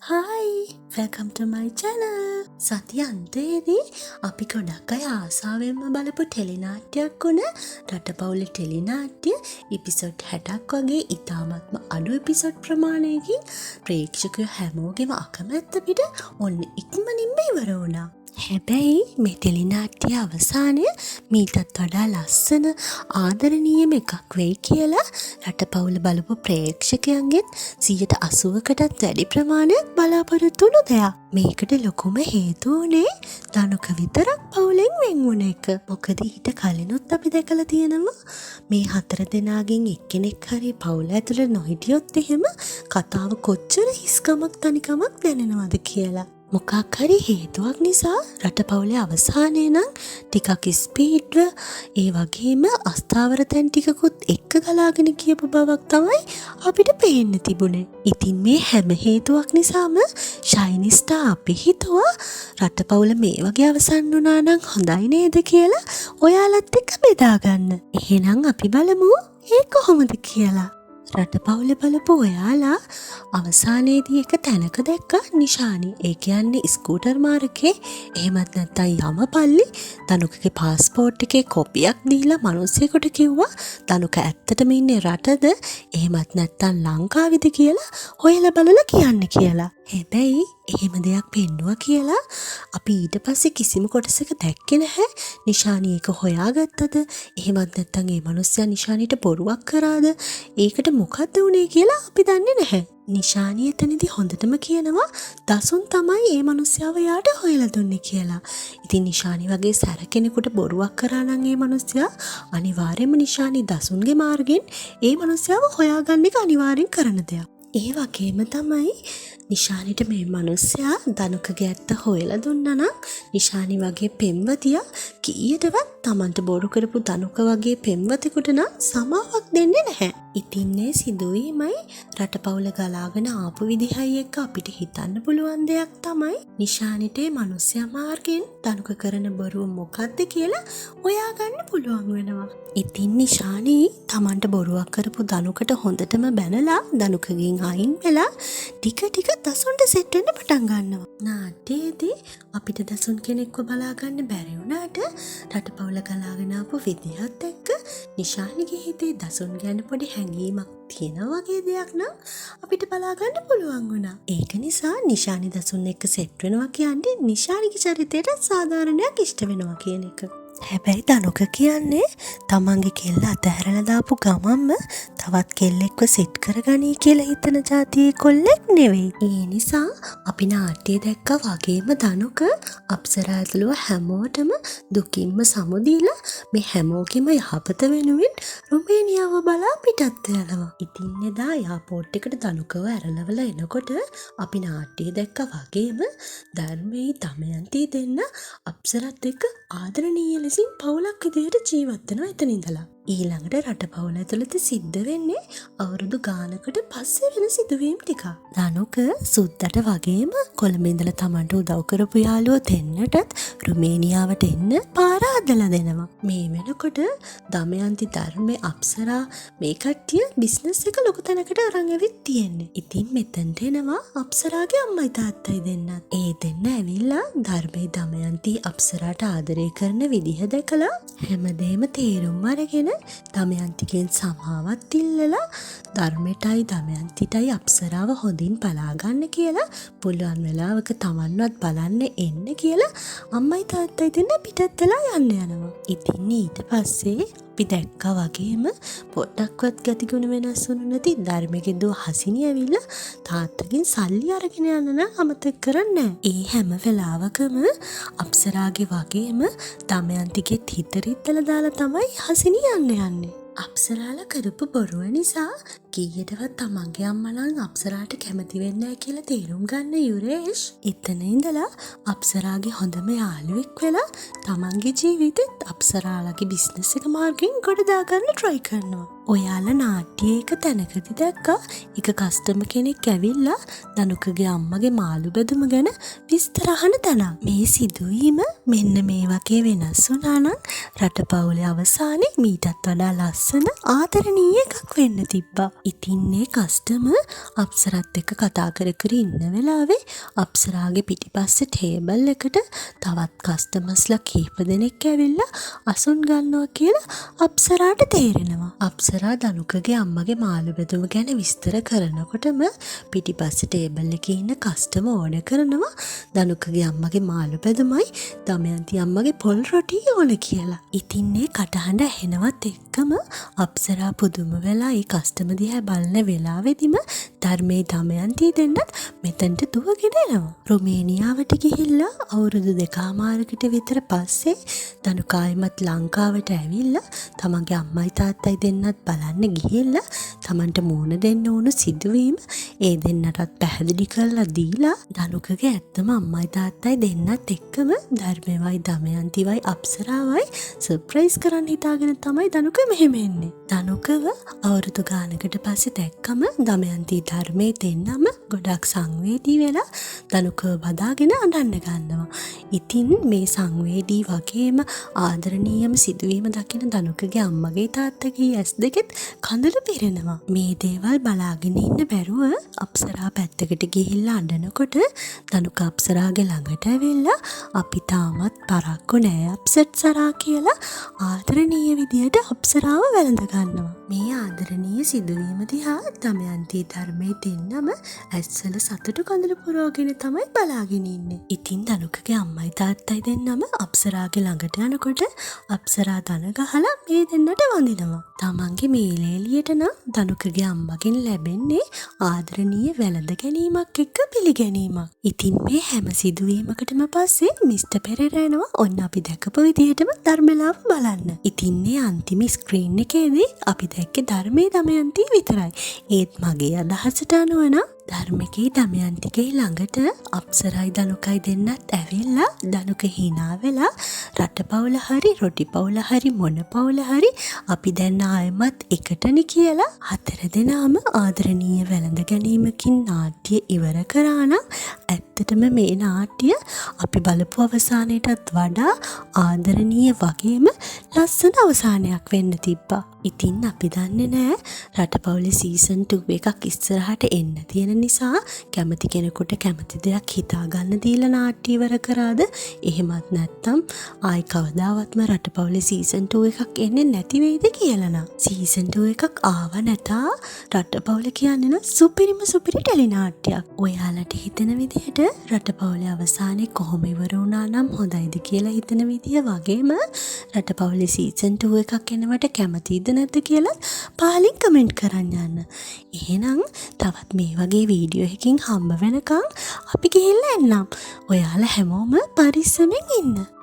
Hi! Welcome to my channel! සති අන්තයේදී අපි ගොඩක් අය ආසාවෙන්ම බලපු ටෙලිනාට්‍යයක් වුණ රටපවුල ටෙලිනාට්‍ය එපිසෝඩ් 60ක් වගේ ඉතාමත්ම අඩු එපිසෝඩ් ප්‍රමාණයකින් ප්‍රේක්ෂකයෝ හැමෝගෙම අකමැත්ත පිට ඔන්න ඉක්මනින්ම ඉවර වුණා. හැබැයි මේ ටෙලිනාට්‍ය අවසානය මීටත් වඩා ලස්සන ආදරණීයම එකක් වෙයි කියලා රටපවුල බලපු ප්‍රේක්ෂකයන්ගෙන් 80%කටත් වැඩි ප්‍රමාණයක් බලාපොරොත්තු වුණු දෙයක්. මේකට ලොකුම හේතුව උනේ ධනුක විතරක් පවුලෙන් වෙන් වුණ එක. මොකද ඊට කලිනුත් අපි දැකලා තියෙනවා මේ 4 දෙනාගෙන් එක්කෙනෙක් හරි පවුල ඇතුළේ නොහිටියොත් එහෙම කතාව කොච්චර හිස්කමක් තනිකමක් දැනෙනවද කියලා. මොකක් හරි හේතුවක් නිසා රටපවුලේ අවසානයේ නම් ටිකක් ස්පීඩ්ව ඒ වගේම අස්ථාවර තැන් ටිකකුත් එක්ක ගලාගෙන කියපු බවක් තමයි අපිට පේන්න තිබුණේ. ඉතින් මේ හැම හේතුවක් නිසාම ෂයිනිස්ටා අපි හිතුවා රටපවුල මේ වගේ අවසන් වුණා නම් හොඳයි නේද කියලා ඔයාලත් එක්ක බෙදා ගන්න. එහෙනම් අපි බලමු ඒ කොහොමද කියලා. රටපවුල බලපු ඔයාලා අවසානයේදී එක තැනක දැක්ක නිශානි. ඒ කියන්නේ ස්කූටර් මාර්ගයේ එහෙමත් නැත්නම් යමපල්ලි ධනුකගේ පාස්පෝර්ට් එකේ කොපියක් දීලා මිනිස්සෙකුට කිව්වා ධනුක ඇත්තටම ඉන්නේ රටද එහෙමත් නැත්නම් ලංකාවේද කියලා හොයලා බලලා කියන්න කියලා. හැබැයි එහෙම දෙයක් පෙන්නුවා කියලා අපි ඊට පස්සේ කිසිම කොටසක දැක්කේ නැහැ. නිශානි ඒක හොයාගත්තද එහෙමත් නැත්නම් ඒ මිනිස්සයා නිශානිට බොරුවක් කරාද ඒකට මොකද්ද උනේ කියලා අපි දන්නේ නැහැ. නිශානි එතනදී හොඳටම කියනවා දසුන් තමයි ඒ මිනිස්සයාව යාට හොයලා දුන්නේ කියලා. ඉතින් නිශානි වගේ සැර කෙනෙකුට බොරුවක් කරා නම් ඒ මිනිස්සයා අනිවාර්යයෙන්ම නිශානි දසුන්ගේ මාර්ගෙන් ඒ මිනිස්සයාව හොයාගන්න එක අනිවාර්යෙන් කරන දෙයක්. ඒ වගේම තමයි නිශානිට මේ මිනිස්සයා ධනුකගේ ඇත්ත හොයලා දුන්නා නම් නිශානි වගේ පෙම්වතියා කීයටවත් Tamanට බොරු කරපු ධනුක වගේ පෙම්වතෙකුට නම් සමාවක් දෙන්නේ නැහැ. ඉතින් මේ සිදුවීමයි රටපවුල ගලාගෙන ආපු විදිහයි එක්ක අපිට හිතන්න පුළුවන් දෙයක් තමයි නිශානිට මේ මිනිස්සයා මාර්ගෙන් ධනුක කරන බොරුව මොකද්ද කියලා හොයාගන්න පුළුවන් වෙනවා. ඉතින් නිශානි Tamanට බොරුවක් කරපු ධනුකට හොඳටම බැනලා ධනුකගෙන් අයින් වෙලා ටික දසුන්ට සෙට් වෙන්න පටන් ගන්නවා. නාට්‍යයේදී අපිට දසුන් කෙනෙක්ව බලා ගන්න බැරි වුණාට රටපවුල ගලාගෙන ආපු විදිහත් එක්ක නිශානිගේ හිතේ දසුන් ගැන පොඩි හැඟීමක් තියෙනවා වගේ දෙයක් නම් අපිට බලා ගන්න පුළුවන් වුණා. ඒක නිසා නිශානි දසුන් එක්ක සෙට් වෙනවා කියන්නේ නිශානිගේ චරිතයට සාධාරණයක් ඉෂ්ට වෙනවා කියන එක. හැබැයි ධනුක කියන්නේ තමන්ගේ කෙල්ල අතහැරලා දාපු ගමන්ම තවත් කෙල්ලෙක්ව සෙට් කරගනී කියලා හිතන જાතියේ කොල්ලෙක් නෙවෙයි. ඒ නිසා අපි නාට්‍යය දැක්කා වගේම ධනුක අප්සරා ඇතුළුව හැමෝටම දුකින්ම සමුදීලා මේ හැමෝගෙම යහපත වෙනුවෙන් රුමේනියාව බලා පිටත් වෙනවා. ඉතින් එදා එයාපෝට් එකට ධනුකව ඇරලවලා එනකොට අපි නාට්‍යය දැක්කා වගේම ධර්මයේ දමයන්ති දෙන්න අප්සරත් එක්ක ආදරණීය ලෙසින් පවුලක් විදියට ජීවත් වෙනවා එතන ඉඳලා. ඊළඟට රටපවුල ඇතුළත සිද්ධ වෙන්නේ අවුරුදු ගානකට පස්සේ වෙන සිදුවීම් ටිකක්. ධනුක සුද්දට වගේම කොළඹ ඉඳලා Tamanට උදව් කරපු යාළුවෝ දෙන්නටත් රුමේනියාවට එන්න පාර හදලා දෙනවා. මේ වෙනකොට දමයන්ති ධර්මයේ අප්සරා මේ කට්ටිය බිස්නස් එක ලොකු තැනකට අරන් ඇවිත් තියෙන්නේ. ඉතින් මෙතනට එනවා අප්සරාගේ අම්මයි තාත්තයි දෙන්නත්. ඒ දෙන්න ඇවිල්ලා ධර්මයේ දමයන්ති අප්සරාට ආදරය කරන විදිහ දැකලා හැමදේම තේරුම් අරගෙන දමයන්තිගෙන් සමාවත් ඉල්ලලා ධර්මයටයි දමයන්තිටයි අප්සරාව හොඳින් බලා ගන්න කියලා පුළුවන් වෙලාවක Tamanවත් බලන්න එන්න කියලා අම්මයි තාත්තයි දෙන්න පිටත් වෙලා යන්න යනවා. ඉතින් ඊට පස්සේ අපි දැක්කා වගේම පොඩ්ඩක්වත් ගතිගුණ වෙනස් වුණු නැති ධර්මයේ දුව හසිනි ඇවිල්ලා තාත්තගෙන් සල්ලි අරගෙන යන්න නම් අමතක කරන්නේ නැහැ. ඒ හැම වෙලාවකම අප්සරාගේ වගේම දමයන්තිගේ හිත රිද්දලා දාලා තමයි හසිනි යන්නේ. අප්සරාලා කරපු බොරුව නිසා කීයටවත් තමන්ගේ අම්මලා අප්සරාට කැමති වෙන්නේ නැහැ කියලා තේරුම් ගන්න යුරේෂ් එතන ඉඳලා අප්සරාගේ හොඳම යාළුවෙක් වෙලා තමන්ගේ ජීවිතෙත් අප්සරාලාගේ බිස්නස් එක මාර්ගෙන් ගොඩ දාගන්න try කරනවා. ඔයාලා නාට්‍යයේ එක තැනකදී දැක්කා එක කස්ටමර් කෙනෙක් ඇවිල්ලා ධනුකගේ අම්මගේ මාළු බෙදුම ගැන විස්තර අහන තැන. මේ සිදුවීම මෙන්න මේ වගේ වෙනස් වුණා නම් රටපවුලේ අවසානයේ මීටත් වඩා ලස්සන ආදරණීය එකක් වෙන්න තිබ්බා. ඉතින් මේ කස්ටමර් අප්සරත් එක්ක කතා කර කර ඉන්න වෙලාවේ අප්සරාගේ පිටිපස්සේ ටේබල් එකට තවත් කස්ටමර්ස්ලා කීප දෙනෙක් ඇවිල්ලා අසුන් ගන්නවා කියලා අප්සරාට තේරෙනවා. අප්සරා දනුකගේ අම්මගේ මාළු බෙදුම ගැන විස්තර කරනකොටම පිටිපස්සේ ටේබල් එකේ ඉන්න කස්ටමර් ඕඩර් කරනවා දනුකගේ අම්මගේ මාළු බෙදුමයි දමයන්ති අම්මගේ පොල් රොටි ඕන කියලා. ඉතින් මේ කටහඬ ඇහෙනවත් එක්කම අප්සරා පුදුම වෙලා ඒ කස්ටමර් දිහා බලන වෙලාවෙදිම ධර්මයේ දමයන්ති දෙන්නත් මෙතනට දුවගෙන එනවා. රුමේනියාවට ගිහිල්ලා අවුරුදු 2මාරකට විතර පස්සේ දනුකායිමත් ලංකාවට ඇවිල්ලා තමන්ගේ අම්මයි තාත්තයි දෙන්නත් බලන්න ගිහිල්ලා තමන්ට මූණ දෙන්න ඕන සිදුවීම ඒ දෙන්නටත් පැහැදිලි කරලා දීලා දනුකගේ ඇත්තම අම්මයි තාත්තයි දෙන්නත් එක්කම ධර්මයවයි දමයන්තිවයි අප්සරාවයි සර්ප්‍රයිස් කරන්න හිතාගෙන තමයි දනුක මෙහෙම එන්නේ. දනුකව අවුරුදු ගානකට පස්සේ දැක්කම දමයන්ති ධර්මයේ දෙන්නම ගොඩක් සංවේදී වෙලා දනුකව බදාගෙන අඬන්න ගන්නවා. ඉතින් මේ සංවේදී වගේම ආදරණීයම සිදුවීම දකින දනුකගේ අම්මගේ තාත්තගේ ඇස් දෙකෙත් කඳුළු පිරෙනවා. මේ දේවල් බලාගෙන ඉන්න බැරුව අප්සරා පැත්තකට ගිහිල්ලා අඬනකොට දනුක අප්සරාගේ ළඟට ඇවිල්ලා අපි තාමත් පරක්කු නෑ අප්සෙට් සරා කියලා ආදරණීය විදියට අප්සරාව වැළඳ ගන්නවා. මේ ආදරණීය සිදුවීම දිහා දමයන්ති ධර්මයේ දෙන්නම ඇස්වල සතුටු කඳුළු පුරවගෙන තමයි බලාගෙන ඉන්නේ. ඉතින් දනුකගේ අම්මයි තාත්තයි දෙන්නම අප්සරාගේ ළඟට යනකොට අප්සරා දන ගහලා මේ දෙන්නට වඳිනවා. තමන්ගේ මේලේලියට නම් දනුකගේ අම්මගෙන් ලැබෙන්නේ ආදරණීය වැළඳ ගැනීමක් එක්ක පිළිගැනීමක්. ඉතින් මේ හැම සිදුවීමකටම පස්සේ මිස්ටර් පෙරේරා එනවා ඔන්න අපි දැකපු විදිහටම ධර්මලාව බලන්න. ඉතින් මේ අන්තිම ස්ක්‍රීන් එකේදී අපි දැක්කේ ධර්මයේ දමයන්ති විතරයි. ඒත් මගේ අදහසට අනුව නම් ධර්මකේ දමයන්තිගේ ළඟට අප්සරයි දනුකයි දෙන්නත් ඇවිල්ලා දනුක hina වෙලා රටපවුල හරි රොටි පවුල හරි මොන පවුල හරි අපි දැන් ආයෙමත් එකටනේ කියලා හතර දෙනාම ආදරණීය වැළඳ ගැනීමකින් නාට්‍ය ඉවර කරා නම් ඇත්තටම මේ නාට්‍ය අපි බලපු අවසානයටත් වඩා ආදරණීය වගේම ලස්සන අවසානයක් වෙන්න තිබ්බා. ඉතින් අපි දන්නේ නෑ රටපවුලේ සීසන් 2 එකක් ඉස්සරහට එන්න තියෙන නිසා කැමති කෙනෙකුට කැමති දෙයක් හිතා ගන්න දීලා නාට්‍ය ඉවර කරාද එහෙමත් නැත්නම් ආයි කවදාවත්ම රටපවුලේ සීසන් 2 එකක් එන්නේ නැති වෙයිද කියලා නම් සීසන් 2 එකක් ආව නැතා රටපවුල කියන්නේ නම් සුපිරි ටෙලි නාට්‍යයක්. ඔයාලට හිතෙන විදිහට රටපවුලේ අවසානයේ කොහොම ඉවර වුණා නම් හොඳයිද කියලා හිතන විදිය වගේම රටපවුලේ සීසන් 2 එකක් එනවට කැමතිද නැද්ද කියලා පහලින් කමෙන්ට් කරන්න යන්න. එහෙනම් තවත් මේ වගේ වීඩියෝ එකකින් හම්බ වෙනකන් අපි ගිහිල්ලා එන්නම්. ඔයාලා හැමෝම පරිස්සමෙන් ඉන්න.